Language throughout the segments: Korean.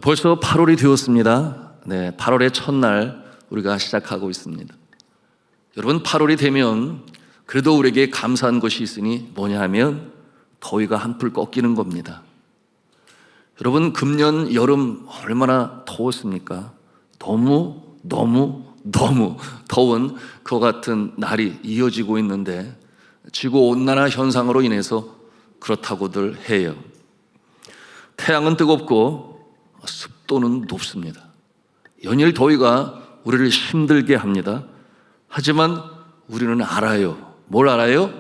벌써 8월이 되었습니다. 8월의 첫날 우리가 시작하고 있습니다. 여러분, 8월이 되면 그래도 우리에게 감사한 것이 있으니 뭐냐 하면 더위가 한풀 꺾이는 겁니다. 여러분, 금년 여름 얼마나 더웠습니까? 너무 더운 그와 같은 날이 이어지고 있는데 지구온난화 현상으로 인해서 그렇다고들 해요. 태양은 뜨겁고 습도는 높습니다. 연일 더위가 우리를 힘들게 합니다. 하지만 우리는 알아요. 뭘 알아요?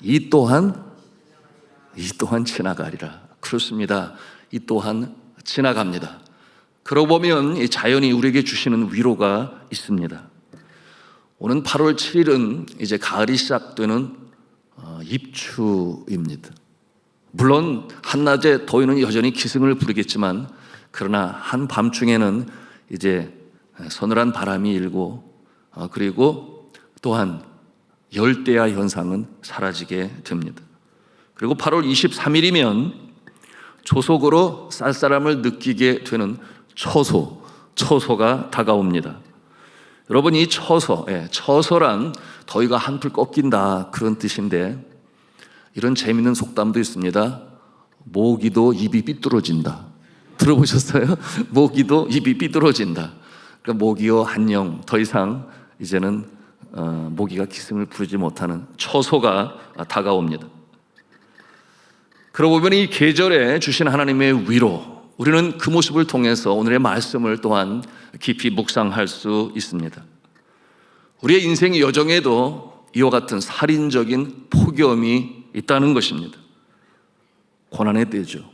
이 또한 지나가리라. 그렇습니다. 이 또한 지나갑니다. 그러고 보면 이 자연이 우리에게 주시는 위로가 있습니다. 오는 8월 7일은 이제 가을이 시작되는 입추입니다. 물론 한낮에 더위는 여전히 기승을 부리겠지만 그러나 한밤중에는 이제 서늘한 바람이 일고 그리고 또한 열대야 현상은 사라지게 됩니다. 그리고 8월 23일이면 조속으로 쌀쌀함을 느끼게 되는 처소가 다가옵니다. 여러분, 이 처소란 더위가 한풀 꺾인다 그런 뜻인데 이런 재미있는 속담도 있습니다. 모기도 입이 삐뚤어진다. 들어보셨어요? 모기도 입이 삐뚤어진다. 그러니까 모기요 안녕, 더 이상 이제는 모기가 기승을 부리지 못하는 처소가 다가옵니다. 그러고 보면 이 계절에 주신 하나님의 위로, 우리는 그 모습을 통해서 오늘의 말씀을 또한 깊이 묵상할 수 있습니다. 우리의 인생 여정에도 이와 같은 살인적인 폭염이 있다는 것입니다. 고난의 때죠.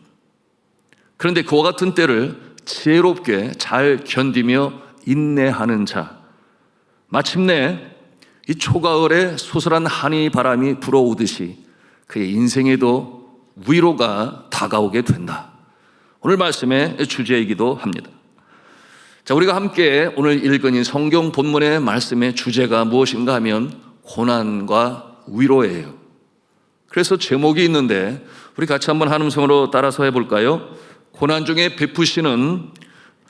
그런데 그와 같은 때를 지혜롭게 잘 견디며 인내하는 자, 마침내 이 초가을에 소설한 한이 바람이 불어오듯이 그의 인생에도 위로가 다가오게 된다. 오늘 말씀의 주제이기도 합니다. 자, 우리가 함께 오늘 읽은 이 성경 본문의 말씀의 주제가 무엇인가 하면 고난과 위로예요. 그래서 제목이 있는데 우리 같이 한번 한음성으로 따라서 해볼까요? 고난 중에 베푸시는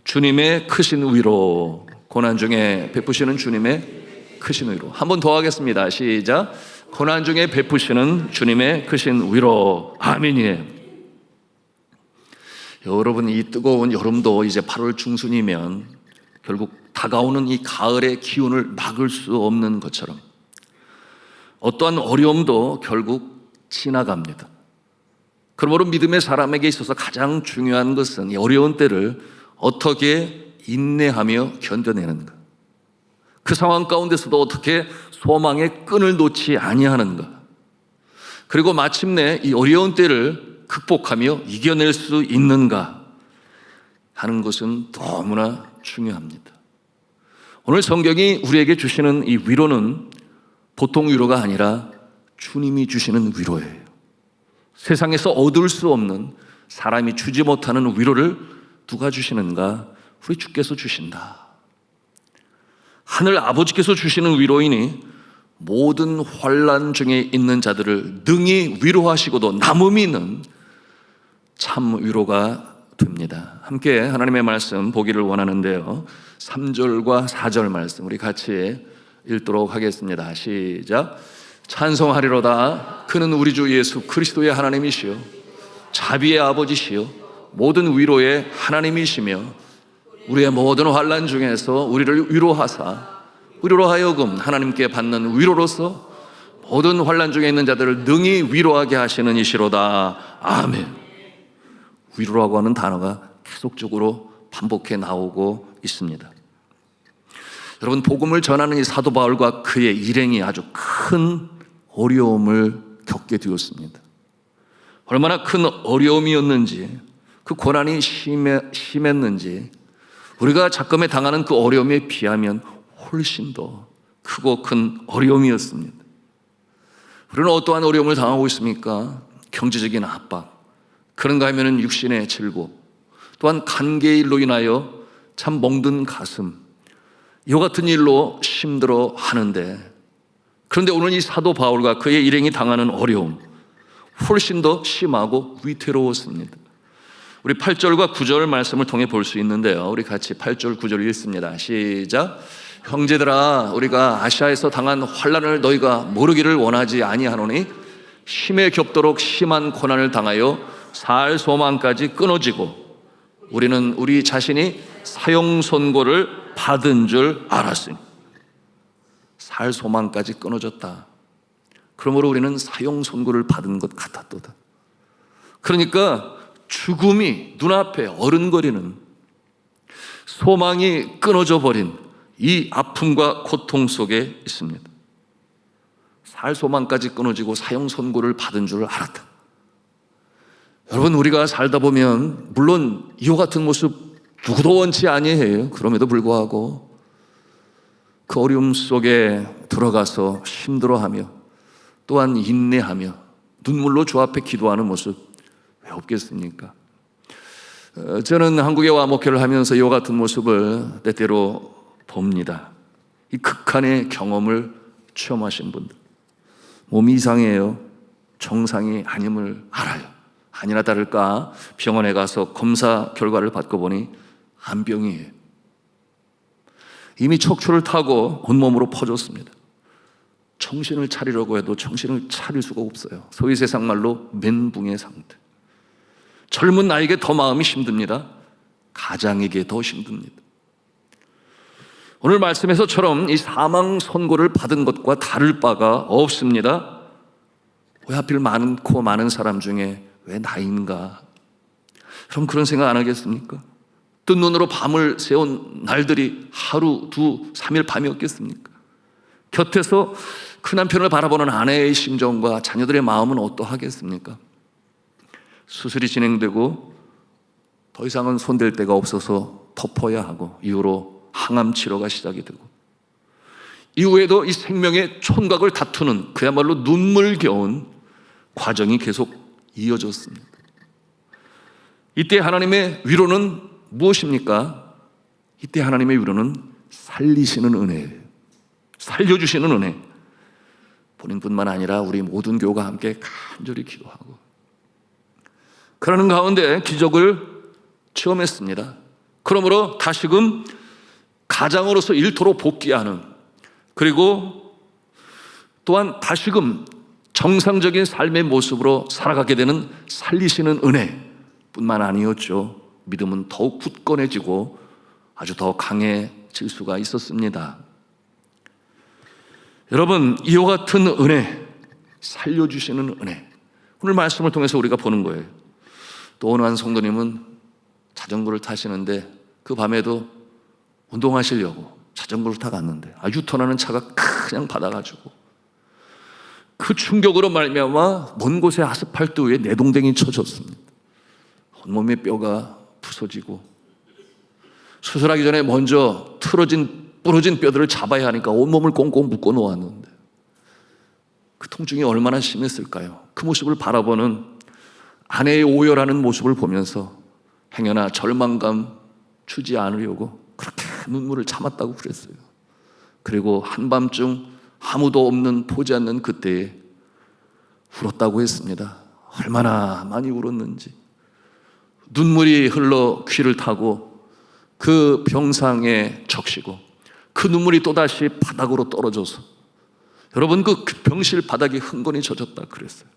주님의 크신 위로. 고난 중에 베푸시는 주님의 크신 위로. 한 번 더 하겠습니다. 시작. 고난 중에 베푸시는 주님의 크신 위로. 아멘이에요. 여러분, 이 뜨거운 여름도 이제 8월 중순이면 결국 다가오는 이 가을의 기운을 막을 수 없는 것처럼 어떠한 어려움도 결국 지나갑니다. 그러므로 믿음의 사람에게 있어서 가장 중요한 것은 이 어려운 때를 어떻게 인내하며 견뎌내는가, 그 상황 가운데서도 어떻게 소망의 끈을 놓지 아니하는가, 그리고 마침내 이 어려운 때를 극복하며 이겨낼 수 있는가 하는 것은 너무나 중요합니다. 오늘 성경이 우리에게 주시는 이 위로는 보통 위로가 아니라 주님이 주시는 위로예요. 세상에서 얻을 수 없는, 사람이 주지 못하는 위로를 누가 주시는가? 우리 주께서 주신다. 하늘 아버지께서 주시는 위로이니 모든 환난 중에 있는 자들을 능히 위로하시고도 남음이 있는 참 위로가 됩니다. 함께 하나님의 말씀 보기를 원하는데요, 3절과 4절 말씀 우리 같이 읽도록 하겠습니다. 시작. 찬송하리로다. 그는 우리 주 예수 그리스도의 하나님이시요 자비의 아버지시요 모든 위로의 하나님이시며 우리의 모든 환난 중에서 우리를 위로하사 우리로 하여금 하나님께 받는 위로로서 모든 환난 중에 있는 자들을 능히 위로하게 하시는 이시로다. 아멘. 위로라고 하는 단어가 계속적으로 반복해 나오고 있습니다. 여러분, 복음을 전하는 이 사도 바울과 그의 일행이 아주 큰 어려움을 겪게 되었습니다. 얼마나 큰 어려움이었는지, 그 고난이 심했는지 우리가 작금에 당하는 그 어려움에 비하면 훨씬 더 크고 큰 어려움이었습니다. 우리는 어떠한 어려움을 당하고 있습니까? 경제적인 압박, 그런가 하면 육신의 질곡, 또한 관계의 일로 인하여 참 멍든 가슴, 이와 같은 일로 힘들어 하는데 그런데 오늘 이 사도 바울과 그의 일행이 당하는 어려움 훨씬 더 심하고 위태로웠습니다. 우리 8절과 9절 말씀을 통해 볼 수 있는데요, 우리 같이 8절 9절 읽습니다. 시작. 형제들아, 우리가 아시아에서 당한 환난을 너희가 모르기를 원하지 아니하노니 힘에 겹도록 심한 고난을 당하여 살 소망까지 끊어지고 우리는 우리 자신이 사형 선고를 받은 줄 알았으니. 살 소망까지 끊어졌다. 그러므로 우리는 사형 선고를 받은 것 같았도다. 그러니까 죽음이 눈앞에 어른거리는, 소망이 끊어져 버린 이 아픔과 고통 속에 있습니다. 살 소망까지 끊어지고 사형 선고를 받은 줄 알았다. 여러분, 우리가 살다 보면 물론 이와 같은 모습 누구도 원치 아니해요. 그럼에도 불구하고 그 어려움 속에 들어가서 힘들어하며 또한 인내하며 눈물로 주 앞에 기도하는 모습 왜 없겠습니까? 저는 한국에 와 목회를 하면서 이와 같은 모습을 때때로 봅니다. 이 극한의 경험을 체험하신 분들, 몸이 이상해요. 정상이 아님을 알아요. 아니나 다를까 병원에 가서 검사 결과를 받고 보니 암병이에요. 이미 척추를 타고 온몸으로 퍼졌습니다. 정신을 차리려고 해도 정신을 차릴 수가 없어요. 소위 세상 말로 멘붕의 상태. 젊은 나에게 더 마음이 힘듭니다. 가장에게 더 힘듭니다. 오늘 말씀에서처럼 이 사망 선고를 받은 것과 다를 바가 없습니다. 왜 하필 많고 많은 사람 중에 왜 나인가? 그럼 그런 생각 안 하겠습니까? 뜬 눈으로 밤을 새운 날들이 하루, 두, 3일 밤이었겠습니까? 곁에서 그 남편을 바라보는 아내의 심정과 자녀들의 마음은 어떠하겠습니까? 수술이 진행되고 더 이상은 손댈 데가 없어서 덮어야 하고 이후로 항암 치료가 시작이 되고 이후에도 이 생명의 촌각을 다투는 그야말로 눈물겨운 과정이 계속 이어졌습니다. 이때 하나님의 위로는 무엇입니까? 이때 하나님의 위로는 살리시는 은혜예요. 살려주시는 은혜. 본인뿐만 아니라 우리 모든 교우가 함께 간절히 기도하고 그러는 가운데 기적을 체험했습니다. 그러므로 다시금 가장으로서 일터로 복귀하는, 그리고 또한 다시금 정상적인 삶의 모습으로 살아가게 되는 살리시는 은혜뿐만 아니었죠. 믿음은 더욱 굳건해지고 아주 더 강해질 수가 있었습니다. 여러분, 이와 같은 은혜, 살려주시는 은혜, 오늘 말씀을 통해서 우리가 보는 거예요. 또 어느 한 성도님은 자전거를 타시는데 그 밤에도 운동하시려고 자전거를 타 갔는데 유턴하는 차가 그냥 받아가지고 그 충격으로 말미암아 먼 곳의 아스팔트 위에 내동댕이 쳐졌습니다. 온몸의 뼈가 부서지고 수술하기 전에 먼저 부러진 뼈들을 잡아야 하니까 온몸을 꽁꽁 묶어 놓았는데 그 통증이 얼마나 심했을까요? 그 모습을 바라보는 아내의 오열하는 모습을 보면서 행여나 절망감 주지 않으려고 그렇게 눈물을 참았다고 그랬어요. 그리고 한밤중 아무도 없는 보지 않는 그때에 울었다고 했습니다. 얼마나 많이 울었는지. 눈물이 흘러 귀를 타고 그 병상에 적시고 그 눈물이 또다시 바닥으로 떨어져서 여러분 그 병실 바닥이 흥건히 젖었다 그랬어요.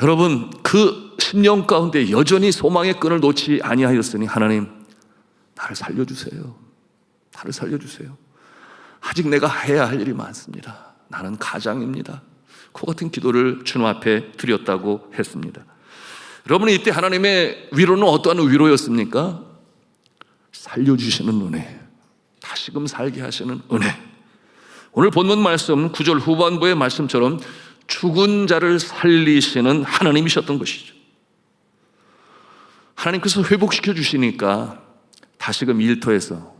여러분 그 10년 가운데 여전히 소망의 끈을 놓지 아니하였으니 하나님 나를 살려주세요. 나를 살려주세요. 아직 내가 해야 할 일이 많습니다. 나는 가장입니다. 그 같은 기도를 주님 앞에 드렸다고 했습니다. 여러분 이때 하나님의 위로는 어떠한 위로였습니까? 살려주시는 은혜, 다시금 살게 하시는 은혜. 오늘 본문 말씀 9절 후반부의 말씀처럼 죽은 자를 살리시는 하나님이셨던 것이죠. 하나님께서 회복시켜 주시니까 다시금 일터에서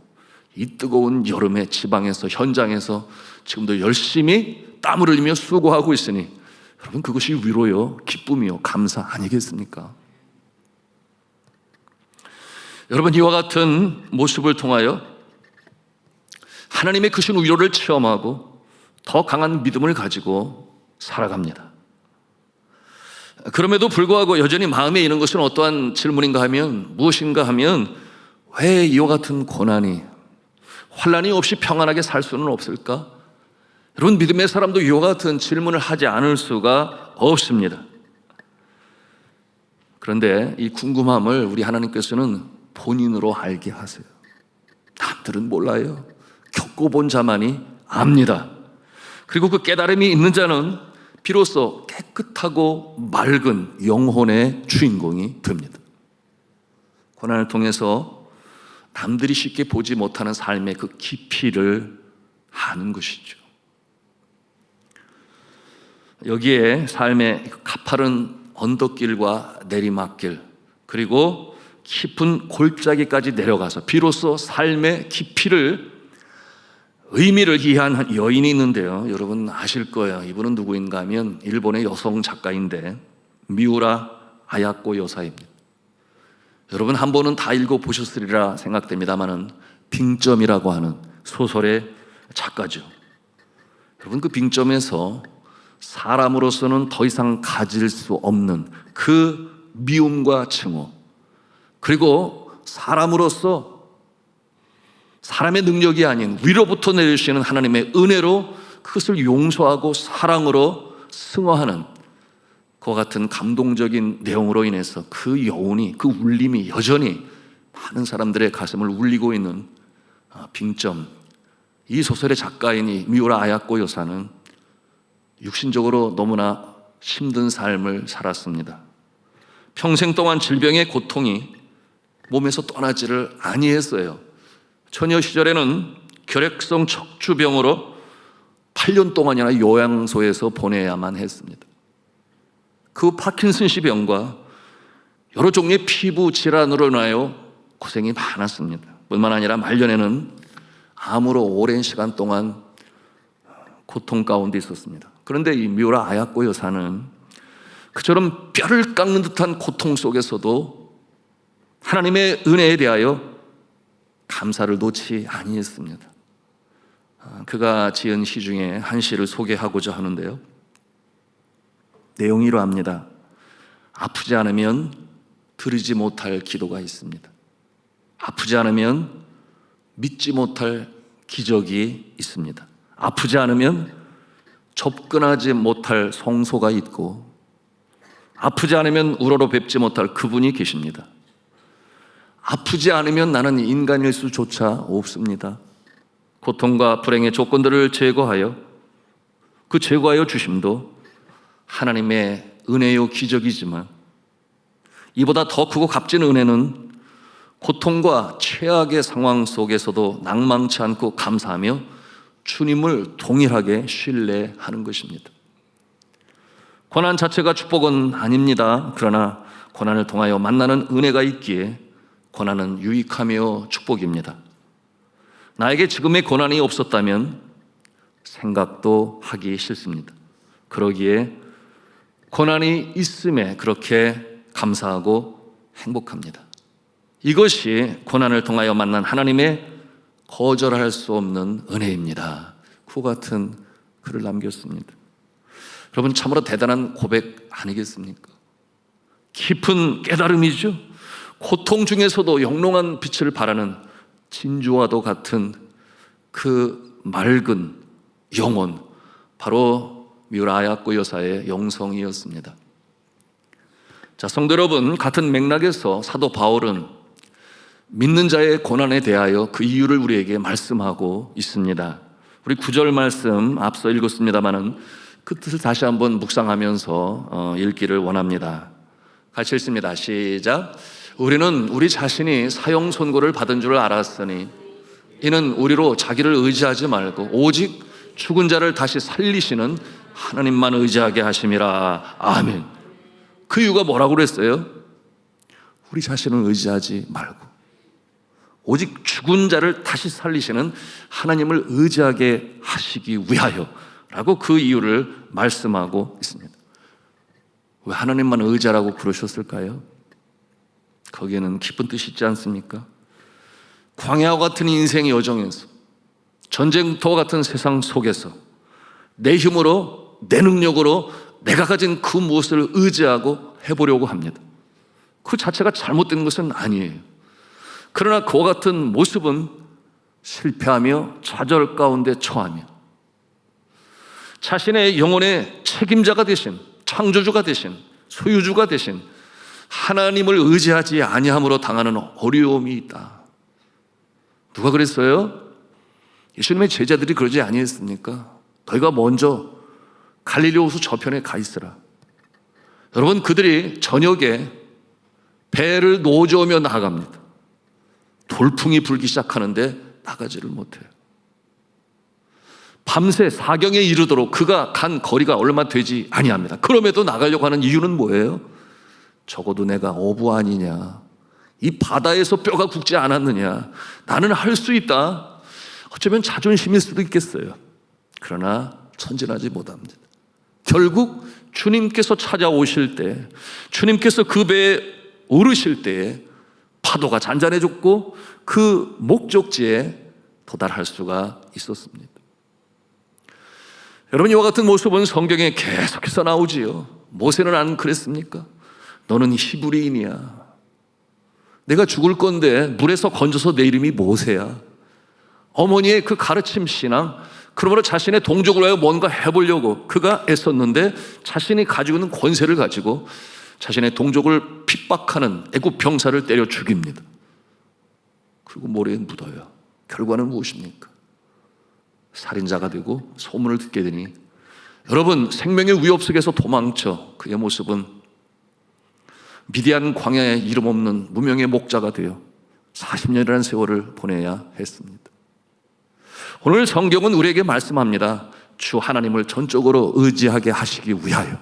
이 뜨거운 여름의 지방에서 현장에서 지금도 열심히 땀을 흘리며 수고하고 있으니 여러분 그것이 위로요, 기쁨이요, 감사 아니겠습니까? 여러분 이와 같은 모습을 통하여 하나님의 크신 위로를 체험하고 더 강한 믿음을 가지고 살아갑니다. 그럼에도 불구하고 여전히 마음에 있는 것은 어떠한 질문인가 하면, 무엇인가 하면, 왜 이와 같은 고난이, 환난이 없이 평안하게 살 수는 없을까? 여러분, 믿음의 사람도 이와 같은 질문을 하지 않을 수가 없습니다. 그런데 이 궁금함을 우리 하나님께서는 본인으로 알게 하세요. 남들은 몰라요. 겪어본 자만이 압니다. 그리고 그 깨달음이 있는 자는 비로소 깨끗하고 맑은 영혼의 주인공이 됩니다. 고난을 통해서 남들이 쉽게 보지 못하는 삶의 그 깊이를 아는 것이죠. 여기에 삶의 가파른 언덕길과 내리막길, 그리고 깊은 골짜기까지 내려가서 비로소 삶의 깊이를, 의미를 이해한 여인이 있는데요. 여러분 아실 거예요. 이분은 누구인가 하면 일본의 여성 작가인데 미우라 아야코 여사입니다. 여러분 한 번은 다 읽어보셨으리라 생각됩니다만은 빙점이라고 하는 소설의 작가죠. 여러분 그 빙점에서 사람으로서는 더 이상 가질 수 없는 그 미움과 증오, 그리고 사람으로서 사람의 능력이 아닌 위로부터 내려주시는 하나님의 은혜로 그것을 용서하고 사랑으로 승화하는 그와 같은 감동적인 내용으로 인해서 그 여운이, 그 울림이 여전히 많은 사람들의 가슴을 울리고 있는 빙점. 이 소설의 작가인 이 미우라 아야코 여사는 육신적으로 너무나 힘든 삶을 살았습니다. 평생 동안 질병의 고통이 몸에서 떠나지를 아니했어요. 처녀 시절에는 결핵성 척추병으로 8년 동안이나 요양소에서 보내야만 했습니다. 그 파킨슨씨 병과 여러 종류의 피부 질환으로 인하여 고생이 많았습니다. 뿐만 아니라 말년에는 암으로 오랜 시간 동안 고통 가운데 있었습니다. 그런데 이 미우라 아야코 여사는 그처럼 뼈를 깎는 듯한 고통 속에서도 하나님의 은혜에 대하여 감사를 놓지 아니했습니다. 그가 지은 시 중에 한 시를 소개하고자 하는데요. 내용이 이러합니다. 아프지 않으면 드리지 못할 기도가 있습니다. 아프지 않으면 믿지 못할 기적이 있습니다. 아프지 않으면 접근하지 못할 성소가 있고, 아프지 않으면 우러러 뵙지 못할 그분이 계십니다. 아프지 않으면 나는 인간일 수조차 없습니다. 고통과 불행의 조건들을 제거하여 그 제거하여 주심도 하나님의 은혜요 기적이지만, 이보다 더 크고 값진 은혜는 고통과 최악의 상황 속에서도 낭망치 않고 감사하며 주님을 동일하게 신뢰하는 것입니다. 고난 자체가 축복은 아닙니다. 그러나 고난을 통하여 만나는 은혜가 있기에 고난은 유익하며 축복입니다. 나에게 지금의 고난이 없었다면 생각도 하기 싫습니다. 그러기에 고난이 있음에 그렇게 감사하고 행복합니다. 이것이 고난을 통하여 만난 하나님의 거절할 수 없는 은혜입니다. 그 같은 글을 남겼습니다. 여러분 참으로 대단한 고백 아니겠습니까? 깊은 깨달음이죠. 고통 중에서도 영롱한 빛을 발하는 진주와도 같은 그 맑은 영혼, 바로 미우라 아야코 여사의 영성이었습니다. 자, 성도 여러분, 같은 맥락에서 사도 바울은 믿는 자의 고난에 대하여 그 이유를 우리에게 말씀하고 있습니다. 우리 9절 말씀 앞서 읽었습니다마는 그 뜻을 다시 한번 묵상하면서 읽기를 원합니다. 같이 읽습니다. 시작. 우리는 우리 자신이 사형 선고를 받은 줄 알았으니 이는 우리로 자기를 의지하지 말고 오직 죽은 자를 다시 살리시는 하나님만 의지하게 하심이라. 아멘. 그 이유가 뭐라고 그랬어요? 우리 자신을 의지하지 말고 오직 죽은 자를 다시 살리시는 하나님을 의지하게 하시기 위하여 라고 그 이유를 말씀하고 있습니다. 왜 하나님만 의지하라고 그러셨을까요? 거기에는 깊은 뜻이 있지 않습니까? 광야와 같은 인생의 여정에서, 전쟁터와 같은 세상 속에서 내 힘으로, 내 능력으로 내가 가진 그 무엇을 의지하고 해보려고 합니다. 그 자체가 잘못된 것은 아니에요. 그러나 그와 같은 모습은 실패하며 좌절 가운데 처하며 자신의 영혼의 책임자가 되신, 창조주가 되신, 소유주가 되신 하나님을 의지하지 아니함으로 당하는 어려움이 있다. 누가 그랬어요? 예수님의 제자들이 그러지 아니했습니까? 너희가 먼저 갈릴리 호수 저편에 가 있으라. 여러분, 그들이 저녁에 배를 노저으며 나아갑니다. 돌풍이 불기 시작하는데 나가지를 못해요. 밤새 사경에 이르도록 그가 간 거리가 얼마 되지 아니합니다. 그럼에도 나가려고 하는 이유는 뭐예요? 적어도 내가 어부 아니냐, 이 바다에서 뼈가 굵지 않았느냐, 나는 할 수 있다. 어쩌면 자존심일 수도 있겠어요. 그러나 전진하지 못합니다. 결국 주님께서 찾아오실 때, 주님께서 그 배에 오르실 때에 파도가 잔잔해졌고 그 목적지에 도달할 수가 있었습니다. 여러분, 이와 같은 모습은 성경에 계속해서 나오지요. 모세는 안 그랬습니까? 너는 히브리인이야. 내가 죽을 건데 물에서 건져서 내 이름이 모세야. 어머니의 그 가르침 신앙, 그러므로 자신의 동족을 위하여 뭔가 해보려고 그가 애썼는데 자신이 가지고 있는 권세를 가지고 자신의 동족을 핍박하는 애굽 병사를 때려 죽입니다. 그리고 모래에 묻어요. 결과는 무엇입니까? 살인자가 되고 소문을 듣게 되니, 여러분, 생명의 위협 속에서 도망쳐 그의 모습은 미디안 광야에 이름 없는 무명의 목자가 되어 40년이라는 세월을 보내야 했습니다. 오늘 성경은 우리에게 말씀합니다. 주 하나님을 전적으로 의지하게 하시기 위하여.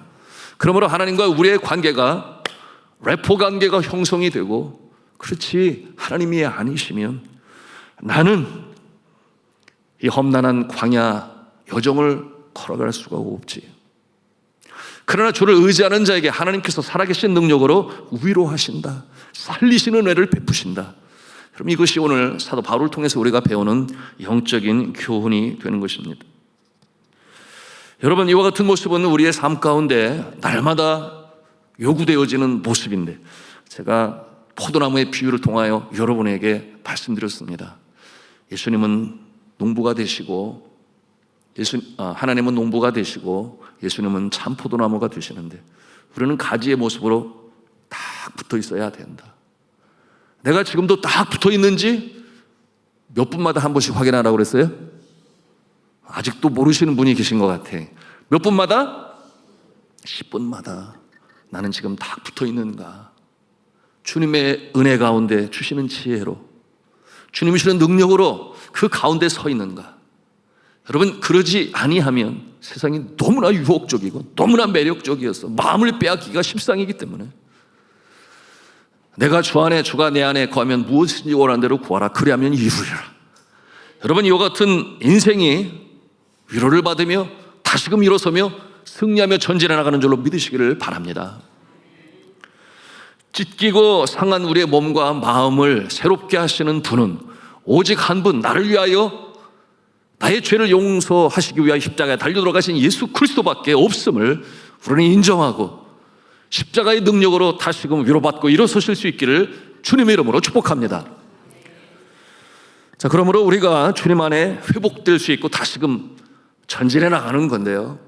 그러므로 하나님과 우리의 관계가 래포 관계가 형성이 되고, 그렇지 하나님이 아니시면 나는 이 험난한 광야 여정을 걸어갈 수가 없지. 그러나 주를 의지하는 자에게 하나님께서 살아계신 능력으로 위로하신다, 살리시는 은혜를 베푸신다. 그럼 이것이 오늘 사도 바울을 통해서 우리가 배우는 영적인 교훈이 되는 것입니다. 여러분, 이와 같은 모습은 우리의 삶 가운데 날마다 요구되어지는 모습인데, 제가 포도나무의 비유를 통하여 여러분에게 말씀드렸습니다. 예수님은 농부가 되시고, 하나님은 농부가 되시고 예수님은 참 포도나무가 되시는데, 우리는 가지의 모습으로 딱 붙어 있어야 된다. 내가 지금도 딱 붙어 있는지 몇 분마다 한 번씩 확인하라고 그랬어요? 아직도 모르시는 분이 계신 것 같아. 몇 분마다? 10분마다 나는 지금 딱 붙어 있는가? 주님의 은혜 가운데 주시는 지혜로, 주님이 주시는 능력으로 그 가운데 서 있는가? 여러분, 그러지 아니하면 세상이 너무나 유혹적이고 너무나 매력적이어서 마음을 빼앗기가 십상이기 때문에, 내가 주 안에 주가 내 안에 거하면 무엇인지 원하는 대로 구하라, 그리하면 이루리라. 여러분, 이와 같은 인생이 위로를 받으며 다시금 일어서며 승리하며 전진해 나가는 줄로 믿으시기를 바랍니다. 찢기고 상한 우리의 몸과 마음을 새롭게 하시는 분은 오직 한 분, 나를 위하여 나의 죄를 용서하시기 위하여 십자가에 달려 돌아가신 예수 그리스도밖에 없음을 우리는 인정하고 십자가의 능력으로 다시금 위로받고 일어서실 수 있기를 주님의 이름으로 축복합니다. 자, 그러므로 우리가 주님 안에 회복될 수 있고 다시금 전진해 나가는 건데요,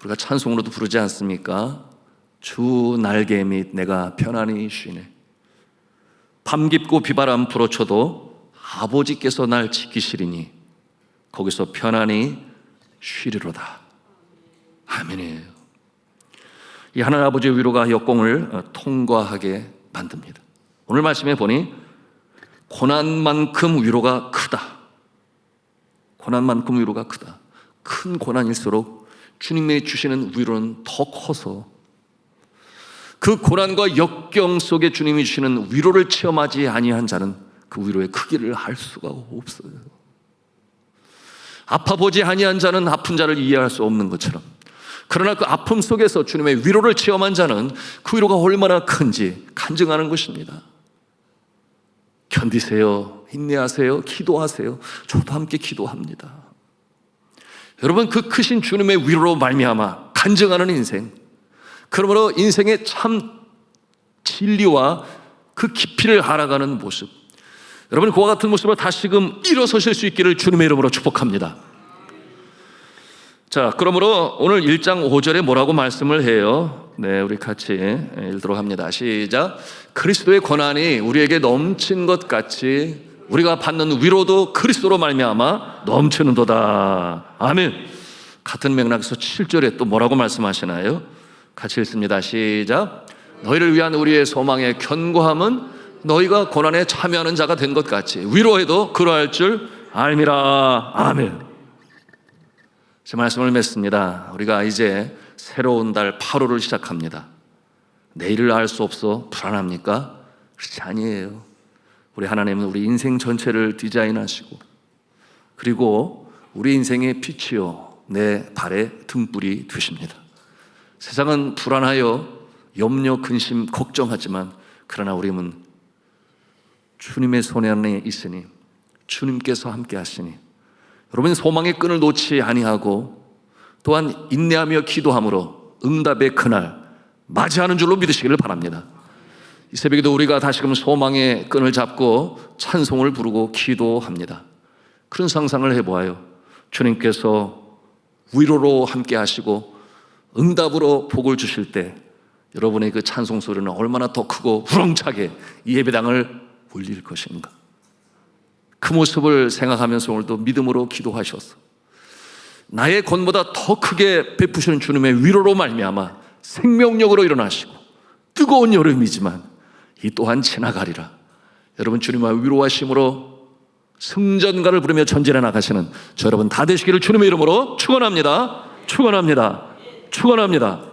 우리가 찬송으로도 부르지 않습니까? 주 날개 및 내가 편안히 쉬네. 밤 깊고 비바람 불어쳐도 아버지께서 날 지키시리니 거기서 편안히 쉬리로다. 아멘이에요. 이 하나님 아버지의 위로가 역공을 통과하게 만듭니다. 오늘 말씀에 보니 고난만큼 위로가 크다. 고난만큼 위로가 크다. 큰 고난일수록 주님이 주시는 위로는 더 커서 그 고난과 역경 속에 주님이 주시는 위로를 체험하지 아니한 자는 그 위로의 크기를 알 수가 없어요. 아파보지 아니한 자는 아픈 자를 이해할 수 없는 것처럼, 그러나 그 아픔 속에서 주님의 위로를 체험한 자는 그 위로가 얼마나 큰지 간증하는 것입니다. 견디세요, 인내하세요, 기도하세요. 저도 함께 기도합니다. 여러분, 그 크신 주님의 위로로 말미암아 간증하는 인생, 그러므로 인생의 참 진리와 그 깊이를 알아가는 모습, 여러분 그와 같은 모습으로 다시금 일어서실 수 있기를 주님의 이름으로 축복합니다. 자, 그러므로 오늘 1장 5절에 뭐라고 말씀을 해요? 네, 우리 같이 읽도록 합니다. 시작. 그리스도의 권한이 우리에게 넘친 것 같이 우리가 받는 위로도 그리스도로 말미암아 넘치는도다. 아멘. 같은 맥락에서 7절에 또 뭐라고 말씀하시나요? 같이 읽습니다. 시작. 너희를 위한 우리의 소망의 견고함은 너희가 고난에 참여하는 자가 된 것 같이 위로해도 그러할 줄 알미라. 아멘. 제 말씀을 맺습니다. 우리가 이제 새로운 달 8월을 시작합니다. 내일을 알 수 없어 불안합니까? 그렇지 아니에요. 우리 하나님은 우리 인생 전체를 디자인하시고, 그리고 우리 인생의 빛이요 내 발의 등불이 되십니다. 세상은 불안하여 염려, 근심, 걱정하지만 그러나 우리는 주님의 손 안에 있으니, 주님께서 함께 하시니 여러분 소망의 끈을 놓지 아니하고 또한 인내하며 기도함으로 응답의 그날 맞이하는 줄로 믿으시기를 바랍니다. 이 새벽에도 우리가 다시금 소망의 끈을 잡고 찬송을 부르고 기도합니다. 그런 상상을 해보아요. 주님께서 위로로 함께 하시고 응답으로 복을 주실 때 여러분의 그 찬송 소리는 얼마나 더 크고 우렁차게 이 예배당을 울릴 것인가. 그 모습을 생각하면서 오늘도 믿음으로 기도하셔서 나의 권보다 더 크게 베푸시는 주님의 위로로 말미암아 생명력으로 일어나시고, 뜨거운 여름이지만 이 또한 지나가리라. 여러분 주님과 위로하심으로 승전가를 부르며 전진해 나가시는 저 여러분 다 되시기를 주님의 이름으로 축원합니다. 축원합니다. 축원합니다.